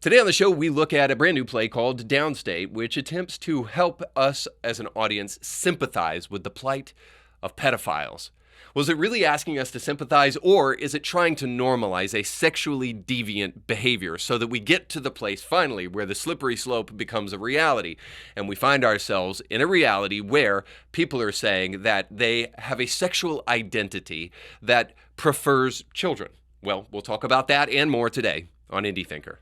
Today on the show, we look at a brand new play called Downstate, which attempts to help us as an audience sympathize with the plight of pedophiles. Was it really asking us to sympathize, or is it trying to normalize a sexually deviant behavior so that we get to the place finally where the slippery slope becomes a reality and we find ourselves in a reality where people are saying that they have a sexual identity that prefers children? Well, we'll talk about that and more today on Indie Thinker.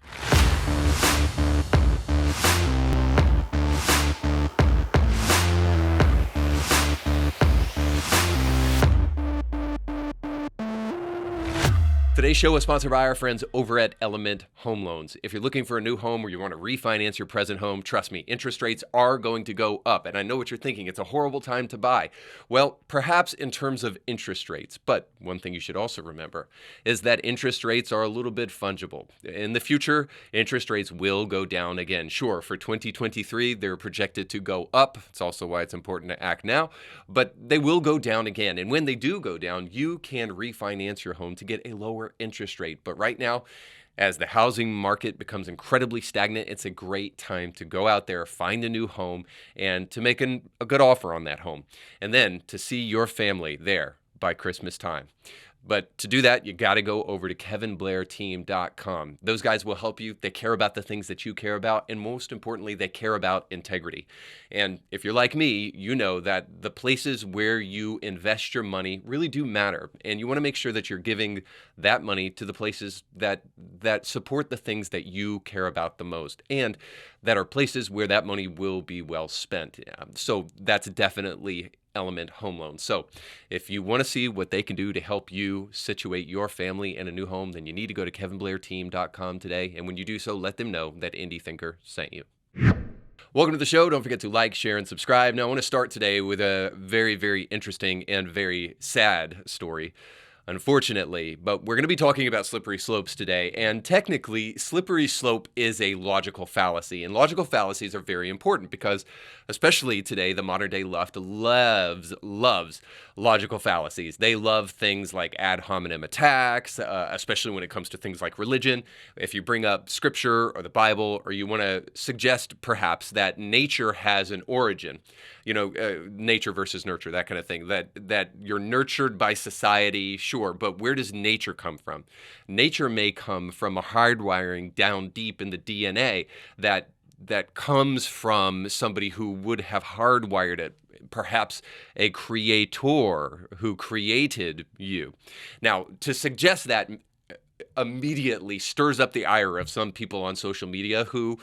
Today's show is sponsored by our friends over at Element Home Loans. If you're looking for a new home or you want to refinance your present home, trust me, interest rates are going to go up. And I know what you're thinking. It's a horrible time to buy. Well, perhaps in terms of interest rates. But one thing you should also remember is that interest rates are a little bit fungible. In the future, interest rates will go down again. Sure, for 2023, they're projected to go up. It's also why it's important to act now. But they will go down again. And when they do go down, you can refinance your home to get a lower interest rate. But right now, as the housing market becomes incredibly stagnant, it's a great time to go out there, find a new home, and to make a good offer on that home. And then to see your family there by Christmas time. But to do that, you got to go over to KevinBlairTeam.com. Those guys will help you. They care about the things that you care about. And most importantly, they care about integrity. And if you're like me, you know that the places where you invest your money really do matter. And you want to make sure that you're giving that money to the places that support the things that you care about the most. And that are places where that money will be well spent. So that's definitely Element Home Loans. So if you want to see what they can do to help you situate your family in a new home, then you need to go to KevinBlairTeam.com today. And when you do so, let them know that Indie Thinker sent you. Welcome to the show. Don't forget to like, share, and subscribe. Now, I want to start today with a very, very interesting and very sad story, unfortunately, but we're going to be talking about slippery slopes today. And technically, slippery slope is a logical fallacy. And logical fallacies are very important because, especially today, the modern day left loves logical fallacies. They love things like ad hominem attacks, especially when it comes to things like religion. If you bring up scripture or the Bible, or you want to suggest perhaps that nature has an origin, nature versus nurture, that kind of thing, that you're nurtured by society, sure, but where does nature come from? Nature may come from a hardwiring down deep in the DNA that comes from somebody who would have hardwired it, perhaps a creator who created you. Now, to suggest that immediately stirs up the ire of some people on social media who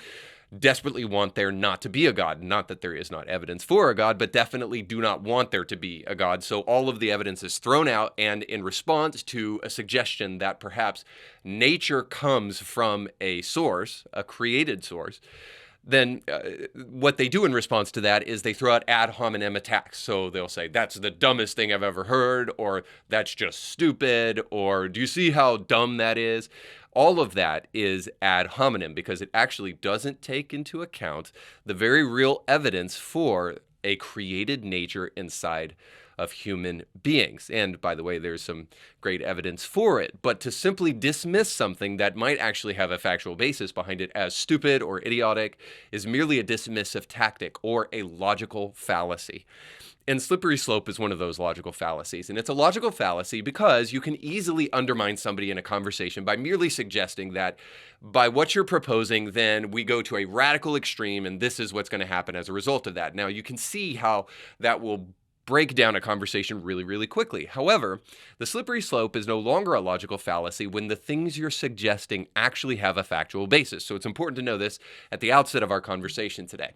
desperately want there not to be a God. Not that there is not evidence for a God, but definitely do not want there to be a God. So all of the evidence is thrown out, and in response to a suggestion that perhaps nature comes from a source, a created source, then what they do in response to that is they throw out ad hominem attacks. So they'll say, that's the dumbest thing I've ever heard, or that's just stupid, or do you see how dumb that is? All of that is ad hominem because it actually doesn't take into account the very real evidence for a created nature inside of human beings. And by the way, there's some great evidence for it. But to simply dismiss something that might actually have a factual basis behind it as stupid or idiotic is merely a dismissive tactic or a logical fallacy. And slippery slope is one of those logical fallacies. And it's a logical fallacy because you can easily undermine somebody in a conversation by merely suggesting that by what you're proposing, then we go to a radical extreme and this is what's going to happen as a result of that. Now, you can see how that will break down a conversation really, really quickly. However, the slippery slope is no longer a logical fallacy when the things you're suggesting actually have a factual basis. So it's important to know this at the outset of our conversation today.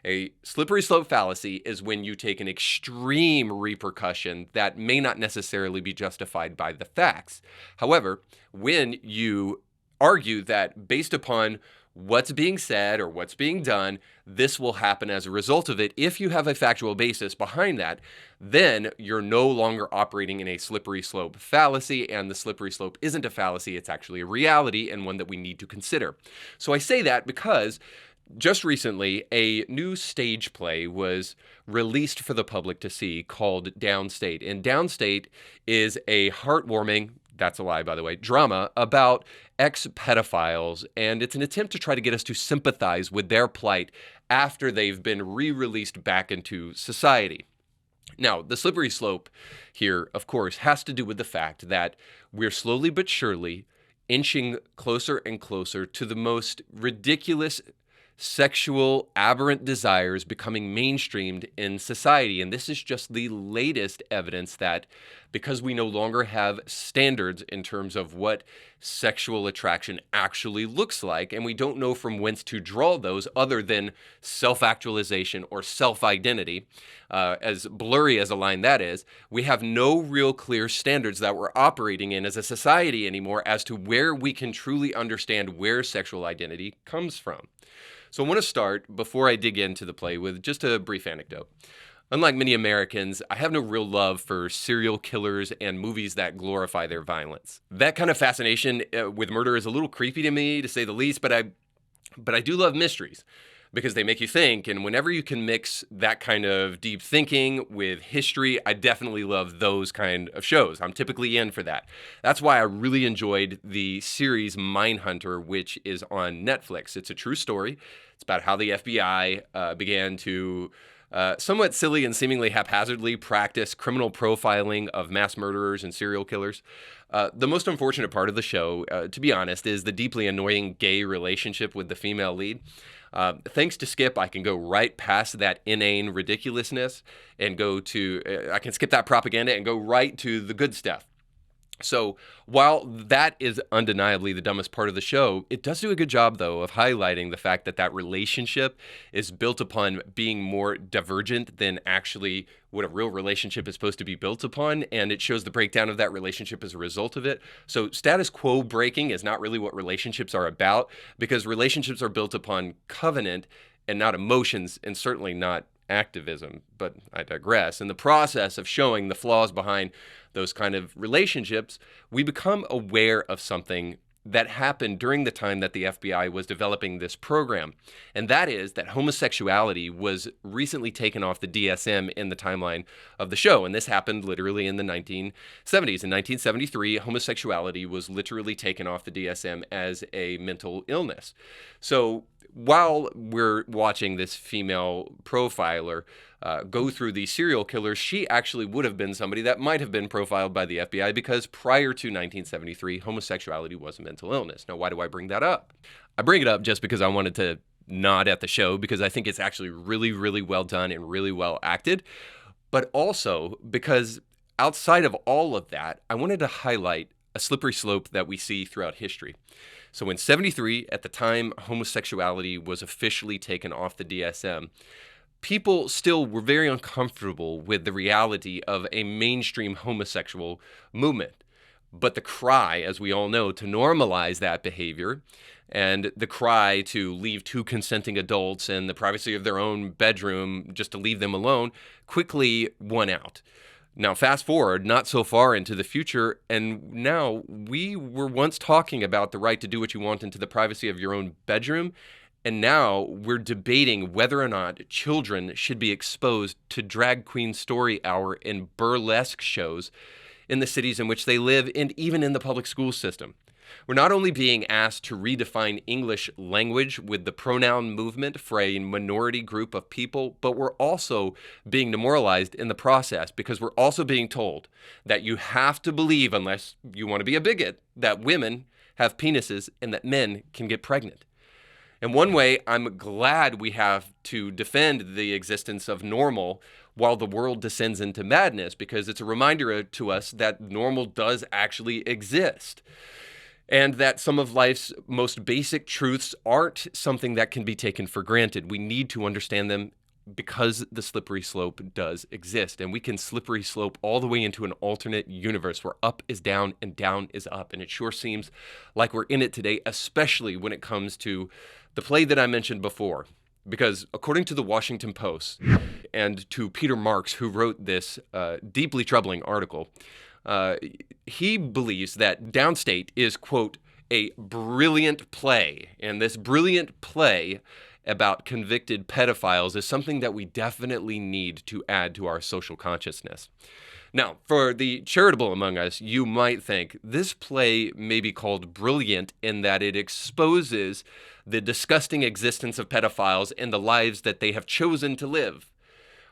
A slippery slope fallacy is when you take an extreme repercussion that may not necessarily be justified by the facts. However, when you argue that based upon what's being said or what's being done, this will happen as a result of it. If you have a factual basis behind that, then you're no longer operating in a slippery slope fallacy, and the slippery slope isn't a fallacy, it's actually a reality and one that we need to consider. So I say that because just recently, a new stage play was released for the public to see called Downstate. And Downstate is a heartwarming, that's a lie, by the way, drama about ex-pedophiles, and it's an attempt to try to get us to sympathize with their plight after they've been re-released back into society. Now, the slippery slope here, of course, has to do with the fact that we're slowly but surely inching closer and closer to the most ridiculous sexual aberrant desires becoming mainstreamed in society. And this is just the latest evidence that because we no longer have standards in terms of what sexual attraction actually looks like, and we don't know from whence to draw those other than self-actualization or self-identity, as blurry as a line that is, we have no real clear standards that we're operating in as a society anymore as to where we can truly understand where sexual identity comes from. So I want to start, before I dig into the play, with just a brief anecdote. Unlike many Americans, I have no real love for serial killers and movies that glorify their violence. That kind of fascination with murder is a little creepy to me, to say the least, but I do love mysteries because they make you think, and whenever you can mix that kind of deep thinking with history, I definitely love those kind of shows. I'm typically in for that. That's why I really enjoyed the series Mindhunter, which is on Netflix. It's a true story. It's about how the FBI began to somewhat silly and seemingly haphazardly practice criminal profiling of mass murderers and serial killers. The most unfortunate part of the show, to be honest, is the deeply annoying gay relationship with the female lead. Thanks to Skip, I can go right past that inane ridiculousness and I can skip that propaganda and go right to the good stuff. So while that is undeniably the dumbest part of the show, it does do a good job, though, of highlighting the fact that that relationship is built upon being more divergent than actually what a real relationship is supposed to be built upon, and it shows the breakdown of that relationship as a result of it. So status quo breaking is not really what relationships are about, because relationships are built upon covenant and not emotions, and certainly not activism. But I digress. In the process of showing the flaws behind those kind of relationships, we become aware of something that happened during the time that the FBI was developing this program. And that is that homosexuality was recently taken off the DSM in the timeline of the show. And this happened literally in the 1970s. In 1973, homosexuality was literally taken off the DSM as a mental illness. So while we're watching this female profiler go through these serial killers, she actually would have been somebody that might have been profiled by the FBI, because prior to 1973, homosexuality was a mental illness. Now, why do I bring that up? I bring it up just because I wanted to nod at the show, because I think it's actually really, really well done and really well acted, but also because outside of all of that, I wanted to highlight a slippery slope that we see throughout history. So in 73, at the time homosexuality was officially taken off the DSM, people still were very uncomfortable with the reality of a mainstream homosexual movement. But the cry, as we all know, to normalize that behavior, and the cry to leave two consenting adults in the privacy of their own bedroom just to leave them alone, quickly won out. Now, fast forward not so far into the future, and now we were once talking about the right to do what you want into the privacy of your own bedroom, and now we're debating whether or not children should be exposed to drag queen story hour and burlesque shows in the cities in which they live, and even in the public school system. We're not only being asked to redefine English language with the pronoun movement for a minority group of people, but we're also being demoralized in the process, because we're also being told that you have to believe, unless you want to be a bigot, that women have penises and that men can get pregnant. In one way, I'm glad we have to defend the existence of normal while the world descends into madness, because it's a reminder to us that normal does actually exist, and that some of life's most basic truths aren't something that can be taken for granted. We need to understand them, because the slippery slope does exist, and we can slippery slope all the way into an alternate universe where up is down and down is up. And it sure seems like we're in it today, especially when it comes to the play that I mentioned before. Because according to the Washington Post and to Peter Marks, who wrote this deeply troubling article, he believes that Downstate is, quote, a brilliant play. And this brilliant play about convicted pedophiles is something that we definitely need to add to our social consciousness. Now, for the charitable among us, you might think this play may be called brilliant in that it exposes the disgusting existence of pedophiles and the lives that they have chosen to live.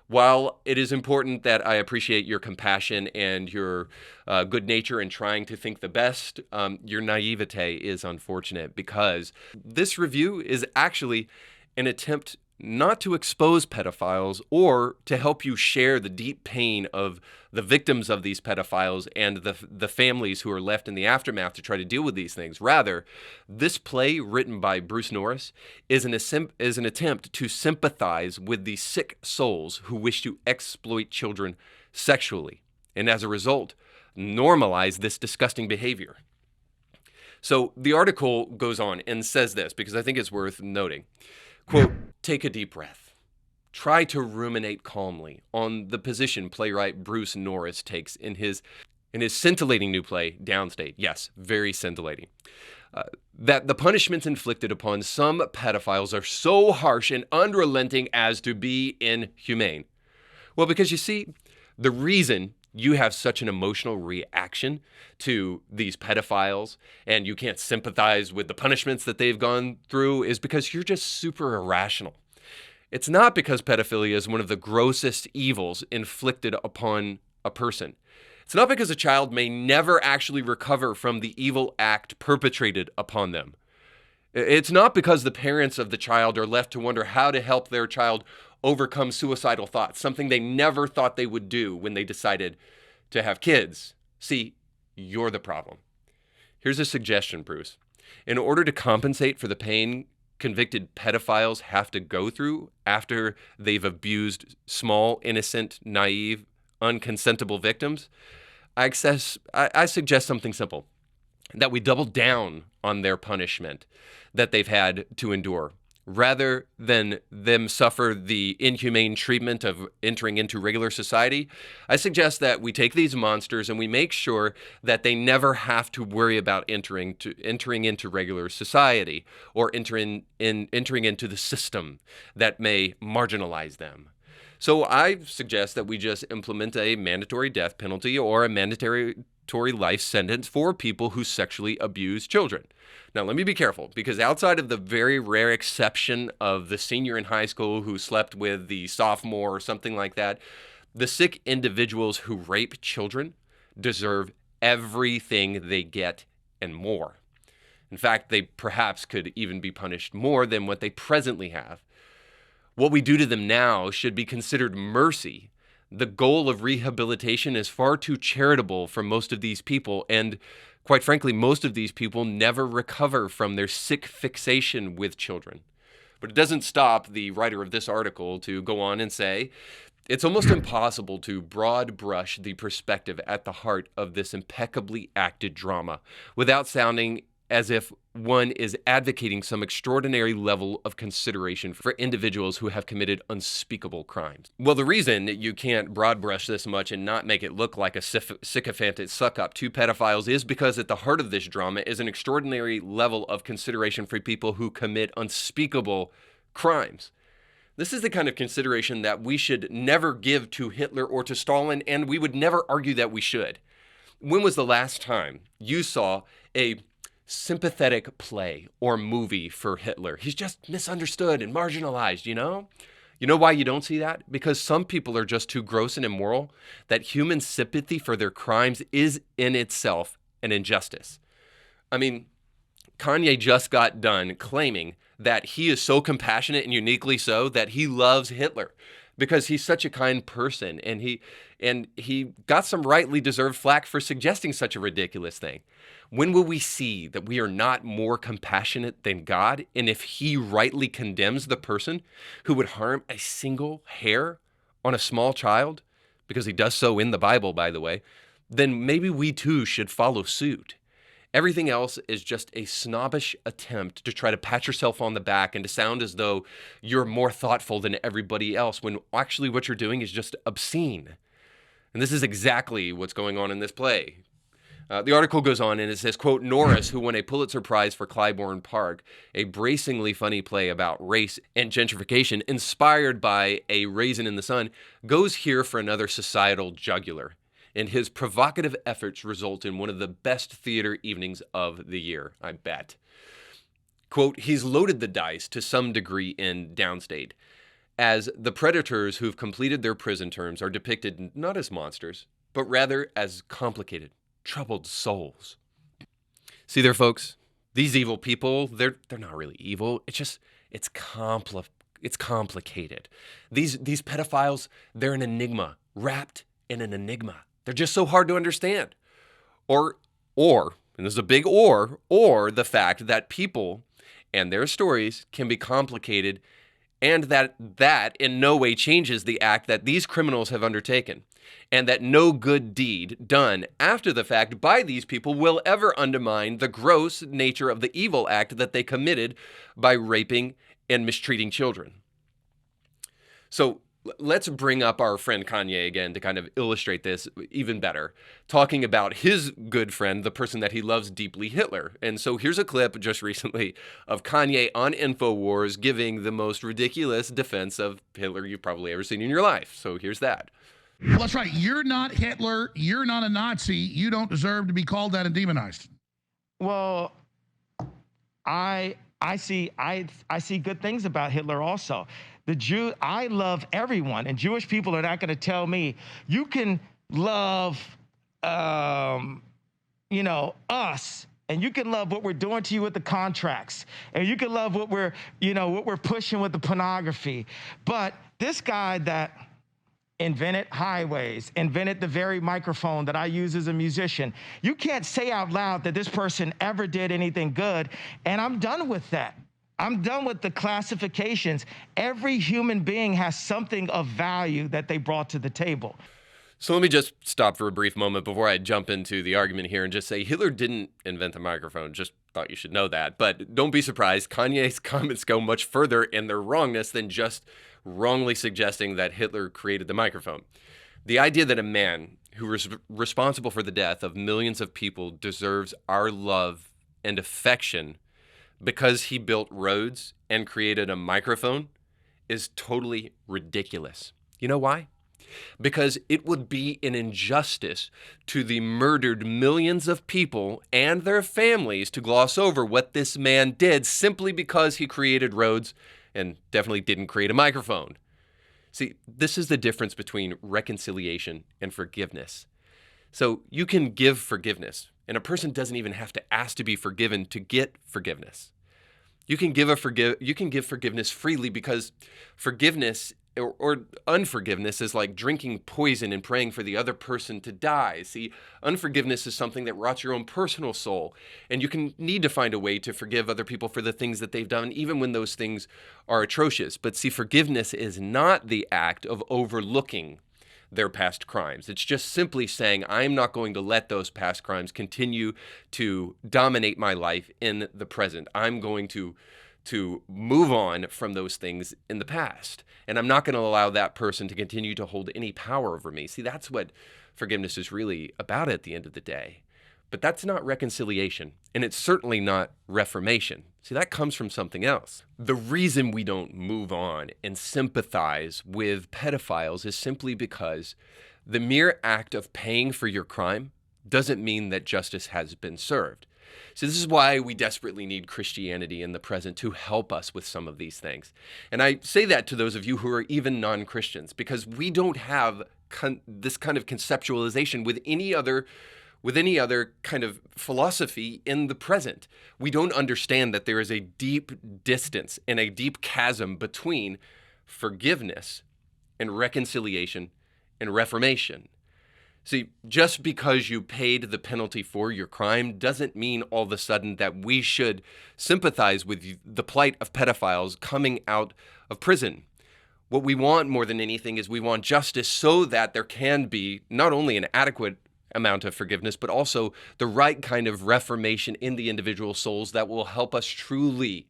While it is important that I appreciate your compassion and your good nature in trying to think the best, your naivete is unfortunate, because this review is actually an attempt not to expose pedophiles or to help you share the deep pain of the victims of these pedophiles and the families who are left in the aftermath to try to deal with these things. Rather, this play written by Bruce Norris is an attempt to sympathize with the sick souls who wish to exploit children sexually, and as a result, normalize this disgusting behavior. So the article goes on and says this, because I think it's worth noting. Quote, take a deep breath. Try to ruminate calmly on the position playwright Bruce Norris takes in his scintillating new play, Downstate. Yes, very scintillating. That the punishments inflicted upon some pedophiles are so harsh and unrelenting as to be inhumane. Well, because you see, the reason you have such an emotional reaction to these pedophiles and you can't sympathize with the punishments that they've gone through is because you're just super irrational. It's not because pedophilia is one of the grossest evils inflicted upon a person. It's not because a child may never actually recover from the evil act perpetrated upon them. It's not because the parents of the child are left to wonder how to help their child overcome suicidal thoughts, something they never thought they would do when they decided to have kids. See, you're the problem. Here's a suggestion, Bruce. In order to compensate for the pain convicted pedophiles have to go through after they've abused small, innocent, naive, unconsentable victims, I suggest something simple, that we double down on their punishment that they've had to endure. Rather than them suffer the inhumane treatment of entering into regular society, I suggest that we take these monsters and we make sure that they never have to worry about entering into regular society or entering into the system that may marginalize them. So I suggest that we just implement a mandatory death penalty or a mandatory life sentence for people who sexually abuse children. Now, let me be careful, because outside of the very rare exception of the senior in high school who slept with the sophomore or something like that, the sick individuals who rape children deserve everything they get and more. In fact, they perhaps could even be punished more than what they presently have. What we do to them now should be considered mercy. The goal of rehabilitation is far too charitable for most of these people, and quite frankly, most of these people never recover from their sick fixation with children. But it doesn't stop the writer of this article to go on and say, it's almost impossible to broad brush the perspective at the heart of this impeccably acted drama without sounding as if one is advocating some extraordinary level of consideration for individuals who have committed unspeakable crimes. Well, the reason you can't broad brush this much and not make it look like a sycophantic suck-up to pedophiles is because at the heart of this drama is an extraordinary level of consideration for people who commit unspeakable crimes. This is the kind of consideration that we should never give to Hitler or to Stalin, and we would never argue that we should. When was the last time you saw a sympathetic play or movie for Hitler? He's just misunderstood and marginalized, you know? You know why you don't see that? Because some people are just too gross and immoral that human sympathy for their crimes is in itself an injustice. I mean, Kanye just got done claiming that he is so compassionate and uniquely so that he loves Hitler because he's such a kind person, and he got some rightly deserved flack for suggesting such a ridiculous thing. When will we see that we are not more compassionate than God? And if he rightly condemns the person who would harm a single hair on a small child, because he does so in the Bible, by the way, then maybe we too should follow suit. Everything else is just a snobbish attempt to try to pat yourself on the back and to sound as though you're more thoughtful than everybody else, when actually what you're doing is just obscene. And this is exactly what's going on in this play. The article goes on and it says, quote, Norris, who won a Pulitzer Prize for Clybourne Park, a bracingly funny play about race and gentrification inspired by A Raisin in the Sun, goes here for another societal jugular. And his provocative efforts result in one of the best theater evenings of the year, I bet. Quote, he's loaded the dice to some degree in Downstate, as the predators who've completed their prison terms are depicted not as monsters, but rather as complicated, troubled souls. See there, folks? These evil people, they're not really evil. It's complicated. These pedophiles, they're an enigma, wrapped in an enigma. They're just so hard to understand. Or, and there's a big or the fact that people and their stories can be complicated, and that in no way changes the act that these criminals have undertaken, and that no good deed done after the fact by these people will ever undermine the gross nature of the evil act that they committed by raping and mistreating children. So let's bring up our friend Kanye again to kind of illustrate this even better, talking about his good friend, the person that he loves deeply, Hitler. And so here's a clip just recently of Kanye on InfoWars giving the most ridiculous defense of Hitler you've probably ever seen in your life. So here's that. Well, that's right. You're not Hitler. You're not a Nazi. You don't deserve to be called that and demonized. Well, I see good things about Hitler also. I love everyone, and Jewish people are not going to tell me you can love, us, and you can love what we're doing to you with the contracts, and you can love what we're pushing with the pornography. But this guy that invented highways, invented the very microphone that I use as a musician, you can't say out loud that this person ever did anything good, and I'm done with that. I'm done with the classifications. Every human being has something of value that they brought to the table. So let me just stop for a brief moment before I jump into the argument here and just say Hitler didn't invent the microphone. Just thought you should know that. But don't be surprised. Kanye's comments go much further in their wrongness than just wrongly suggesting that Hitler created the microphone. The idea that a man who was responsible for the death of millions of people deserves our love and affection because he built roads and created a microphone is totally ridiculous. You know why? Because it would be an injustice to the murdered millions of people and their families to gloss over what this man did simply because he created roads and definitely didn't create a microphone. See, this is the difference between reconciliation and forgiveness. So you can give forgiveness, and a person doesn't even have to ask to be forgiven to get forgiveness. You can give forgiveness freely because forgiveness or unforgiveness is like drinking poison and praying for the other person to die. See, unforgiveness is something that rots your own personal soul, and you can need to find a way to forgive other people for the things that they've done, even when those things are atrocious. But see, forgiveness is not the act of overlooking their past crimes. It's just simply saying, I'm not going to let those past crimes continue to dominate my life in the present. I'm going to move on from those things in the past. And I'm not going to allow that person to continue to hold any power over me. See, that's what forgiveness is really about at the end of the day. But that's not reconciliation, and it's certainly not reformation. See, that comes from something else. The reason we don't move on and sympathize with pedophiles is simply because the mere act of paying for your crime doesn't mean that justice has been served. So this is why we desperately need Christianity in the present to help us with some of these things. And I say that to those of you who are even non-Christians, because we don't have this kind of conceptualization with any other kind of philosophy in the present. We don't understand that there is a deep distance and a deep chasm between forgiveness and reconciliation and reformation. See, just because you paid the penalty for your crime doesn't mean all of a sudden that we should sympathize with the plight of pedophiles coming out of prison. What we want more than anything is we want justice so that there can be not only an adequate amount of forgiveness, but also the right kind of reformation in the individual souls that will help us truly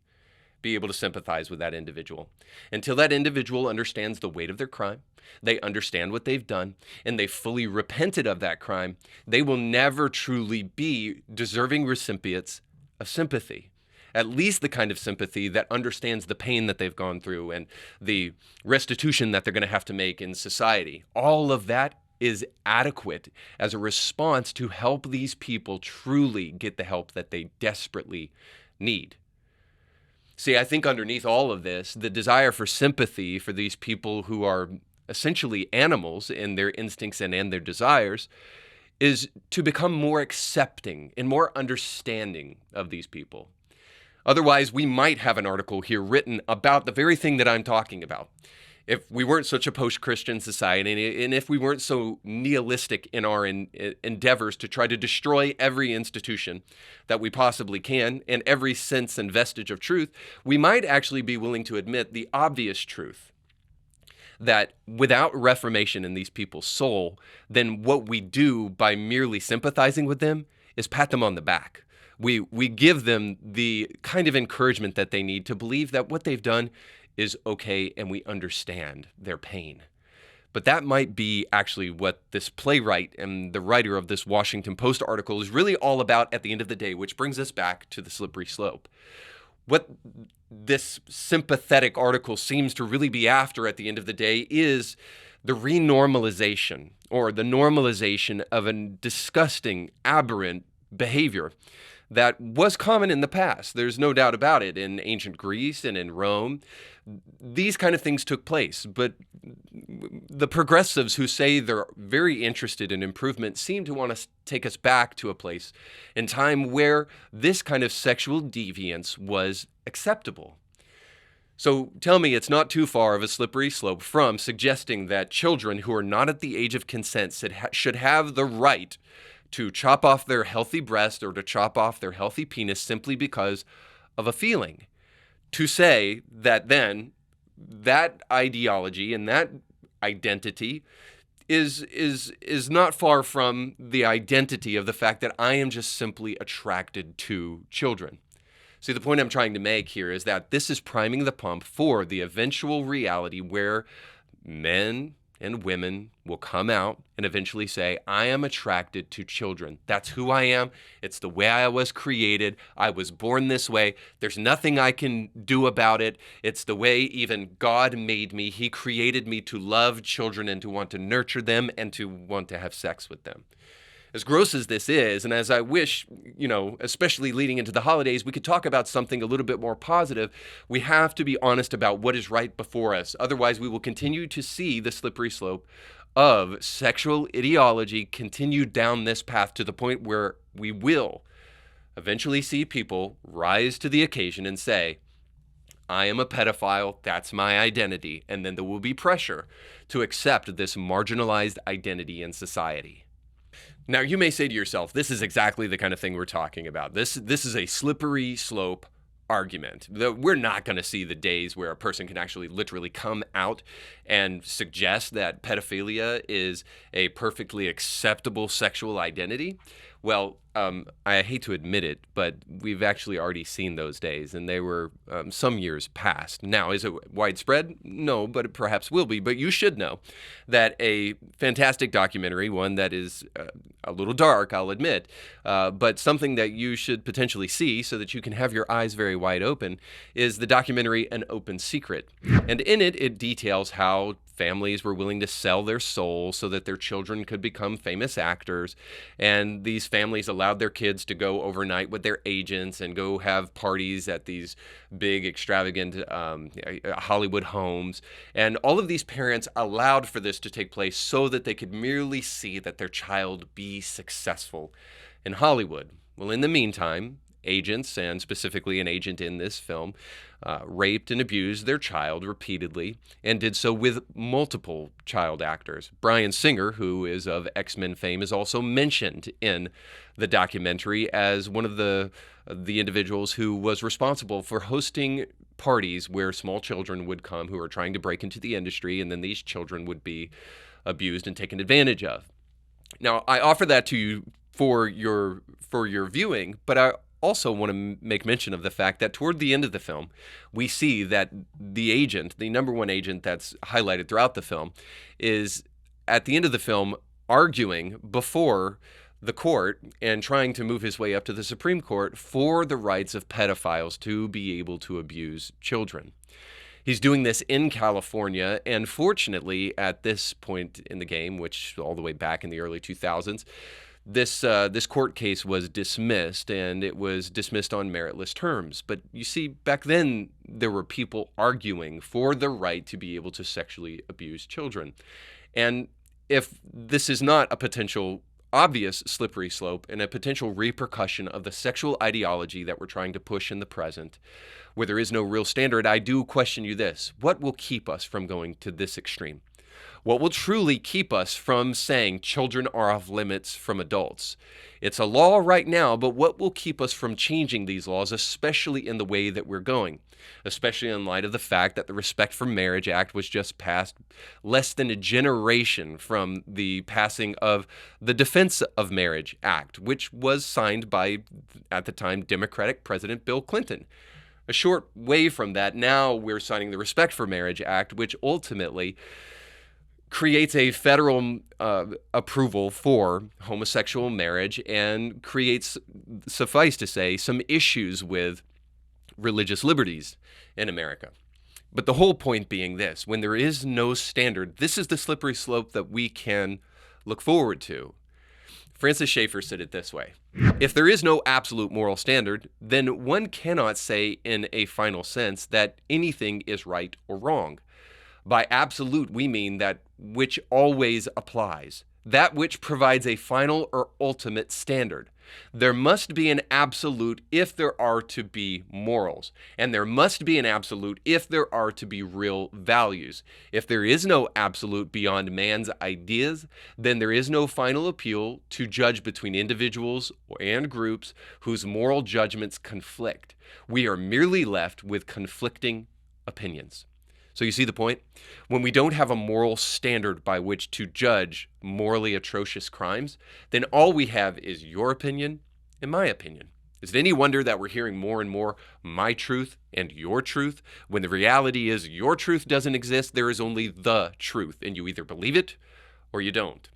be able to sympathize with that individual. Until that individual understands the weight of their crime, they understand what they've done, and they fully repented of that crime, they will never truly be deserving recipients of sympathy. At least the kind of sympathy that understands the pain that they've gone through and the restitution that they're going to have to make in society. All of that is adequate as a response to help these people truly get the help that they desperately need. See, I think underneath all of this, the desire for sympathy for these people who are essentially animals in their instincts and in their desires is to become more accepting and more understanding of these people. Otherwise, we might have an article here written about the very thing that I'm talking about. If we weren't such a post-Christian society, and if we weren't so nihilistic in our endeavors to try to destroy every institution that we possibly can and every sense and vestige of truth, we might actually be willing to admit the obvious truth that without reformation in these people's soul, then what we do by merely sympathizing with them is pat them on the back. We give them the kind of encouragement that they need to believe that what they've done is okay and we understand their pain. But that might be actually what this playwright and the writer of this Washington Post article is really all about at the end of the day, which brings us back to the slippery slope. What this sympathetic article seems to really be after at the end of the day is the renormalization or the normalization of a disgusting, aberrant behavior that was common in the past. There's no doubt about it. In ancient Greece and in Rome, these kind of things took place. But the progressives who say they're very interested in improvement seem to want to take us back to a place in time where this kind of sexual deviance was acceptable. So tell me it's not too far of a slippery slope from suggesting that children who are not at the age of consent should have the right to chop off their healthy breast or to chop off their healthy penis simply because of a feeling. To say that then that ideology and that identity is not far from the identity of the fact that I am just simply attracted to children. See, the point I'm trying to make here is that this is priming the pump for the eventual reality where men and women will come out and eventually say, I am attracted to children. That's who I am. It's the way I was created. I was born this way. There's nothing I can do about it. It's the way even God made me. He created me to love children and to want to nurture them and to want to have sex with them. As gross as this is, and as I wish, especially leading into the holidays, we could talk about something a little bit more positive, we have to be honest about what is right before us. Otherwise, we will continue to see the slippery slope of sexual ideology continue down this path to the point where we will eventually see people rise to the occasion and say, I am a pedophile, that's my identity, and then there will be pressure to accept this marginalized identity in society. Now, you may say to yourself, this is exactly the kind of thing we're talking about. This is a slippery slope argument. We're not going to see the days where a person can actually literally come out and suggest that pedophilia is a perfectly acceptable sexual identity. Well, I hate to admit it, but we've actually already seen those days, and they were some years past. Now, is it widespread? No, but it perhaps will be. But you should know that a fantastic documentary, one that is a little dark, I'll admit, but something that you should potentially see so that you can have your eyes very wide open, is the documentary An Open Secret. And in it, it details how families were willing to sell their souls so that their children could become famous actors. And these families allowed their kids to go overnight with their agents and go have parties at these big, extravagant Hollywood homes. And all of these parents allowed for this to take place so that they could merely see that their child be successful in Hollywood. Well, in the meantime, agents, and specifically an agent in this film, raped and abused their child repeatedly and did so with multiple child actors. Bryan Singer, who is of X-Men fame, is also mentioned in the documentary as one of the individuals who was responsible for hosting parties where small children would come who are trying to break into the industry, and then these children would be abused and taken advantage of. Now, I offer that to you for your viewing, but I also want to make mention of the fact that toward the end of the film, we see that the agent, the number one agent that's highlighted throughout the film, is at the end of the film arguing before the court and trying to move his way up to the Supreme Court for the rights of pedophiles to be able to abuse children. He's doing this in California, and fortunately, at this point in the game, which all the way back in the early 2000s, this court case was dismissed, and it was dismissed on meritless terms. But you see, back then, there were people arguing for the right to be able to sexually abuse children. And if this is not a potential obvious slippery slope and a potential repercussion of the sexual ideology that we're trying to push in the present, where there is no real standard, I do question you this. What will keep us from going to this extreme? What will truly keep us from saying children are off limits from adults? It's a law right now, but what will keep us from changing these laws, especially in the way that we're going? Especially in light of the fact that the Respect for Marriage Act was just passed less than a generation from the passing of the Defense of Marriage Act, which was signed by, at the time, Democratic President Bill Clinton. A short way from that, now we're signing the Respect for Marriage Act, which ultimately creates a federal approval for homosexual marriage and creates, suffice to say, some issues with religious liberties in America. But the whole point being this: when there is no standard, this is the slippery slope that we can look forward to. Francis Schaeffer said it this way: if there is no absolute moral standard, then one cannot say in a final sense that anything is right or wrong. By absolute, we mean that which always applies, that which provides a final or ultimate standard. There must be an absolute if there are to be morals, and there must be an absolute if there are to be real values. If there is no absolute beyond man's ideas, then there is no final appeal to judge between individuals and groups whose moral judgments conflict. We are merely left with conflicting opinions. So you see the point? When we don't have a moral standard by which to judge morally atrocious crimes, then all we have is your opinion and my opinion. Is it any wonder that we're hearing more and more my truth and your truth, when the reality is your truth doesn't exist, there is only the truth, and you either believe it or you don't.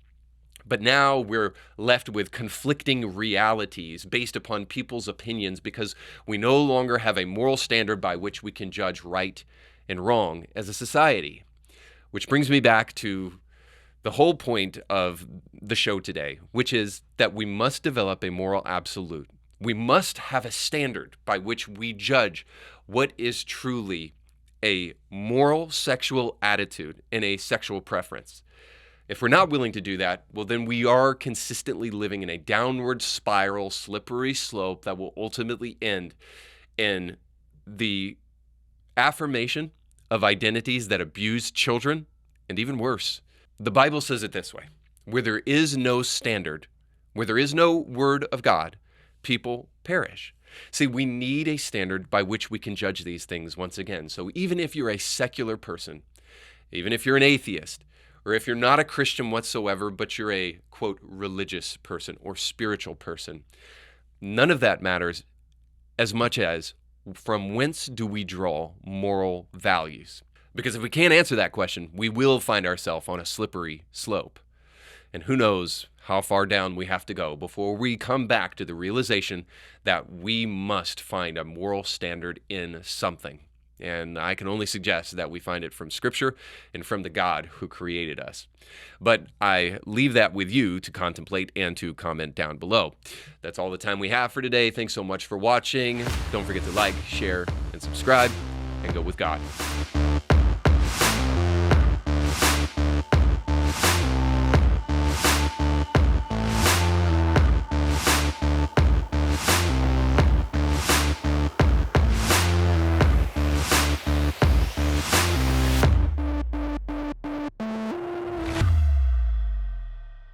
But now we're left with conflicting realities based upon people's opinions because we no longer have a moral standard by which we can judge right and wrong as a society. Which brings me back to the whole point of the show today, which is that we must develop a moral absolute. We must have a standard by which we judge what is truly a moral sexual attitude and a sexual preference. If we're not willing to do that, well, then we are consistently living in a downward spiral, slippery slope that will ultimately end in the affirmation of identities that abuse children, and even worse. The Bible says it this way: where there is no standard, where there is no word of God, people perish. See, we need a standard by which we can judge these things once again. So even if you're a secular person, even if you're an atheist, or if you're not a Christian whatsoever, but you're a, quote, religious person or spiritual person, none of that matters as much as from whence do we draw moral values? Because if we can't answer that question, we will find ourselves on a slippery slope. And who knows how far down we have to go before we come back to the realization that we must find a moral standard in something. And I can only suggest that we find it from Scripture and from the God who created us. But I leave that with you to contemplate and to comment down below. That's all the time we have for today. Thanks so much for watching. Don't forget to like, share, and subscribe, and go with God.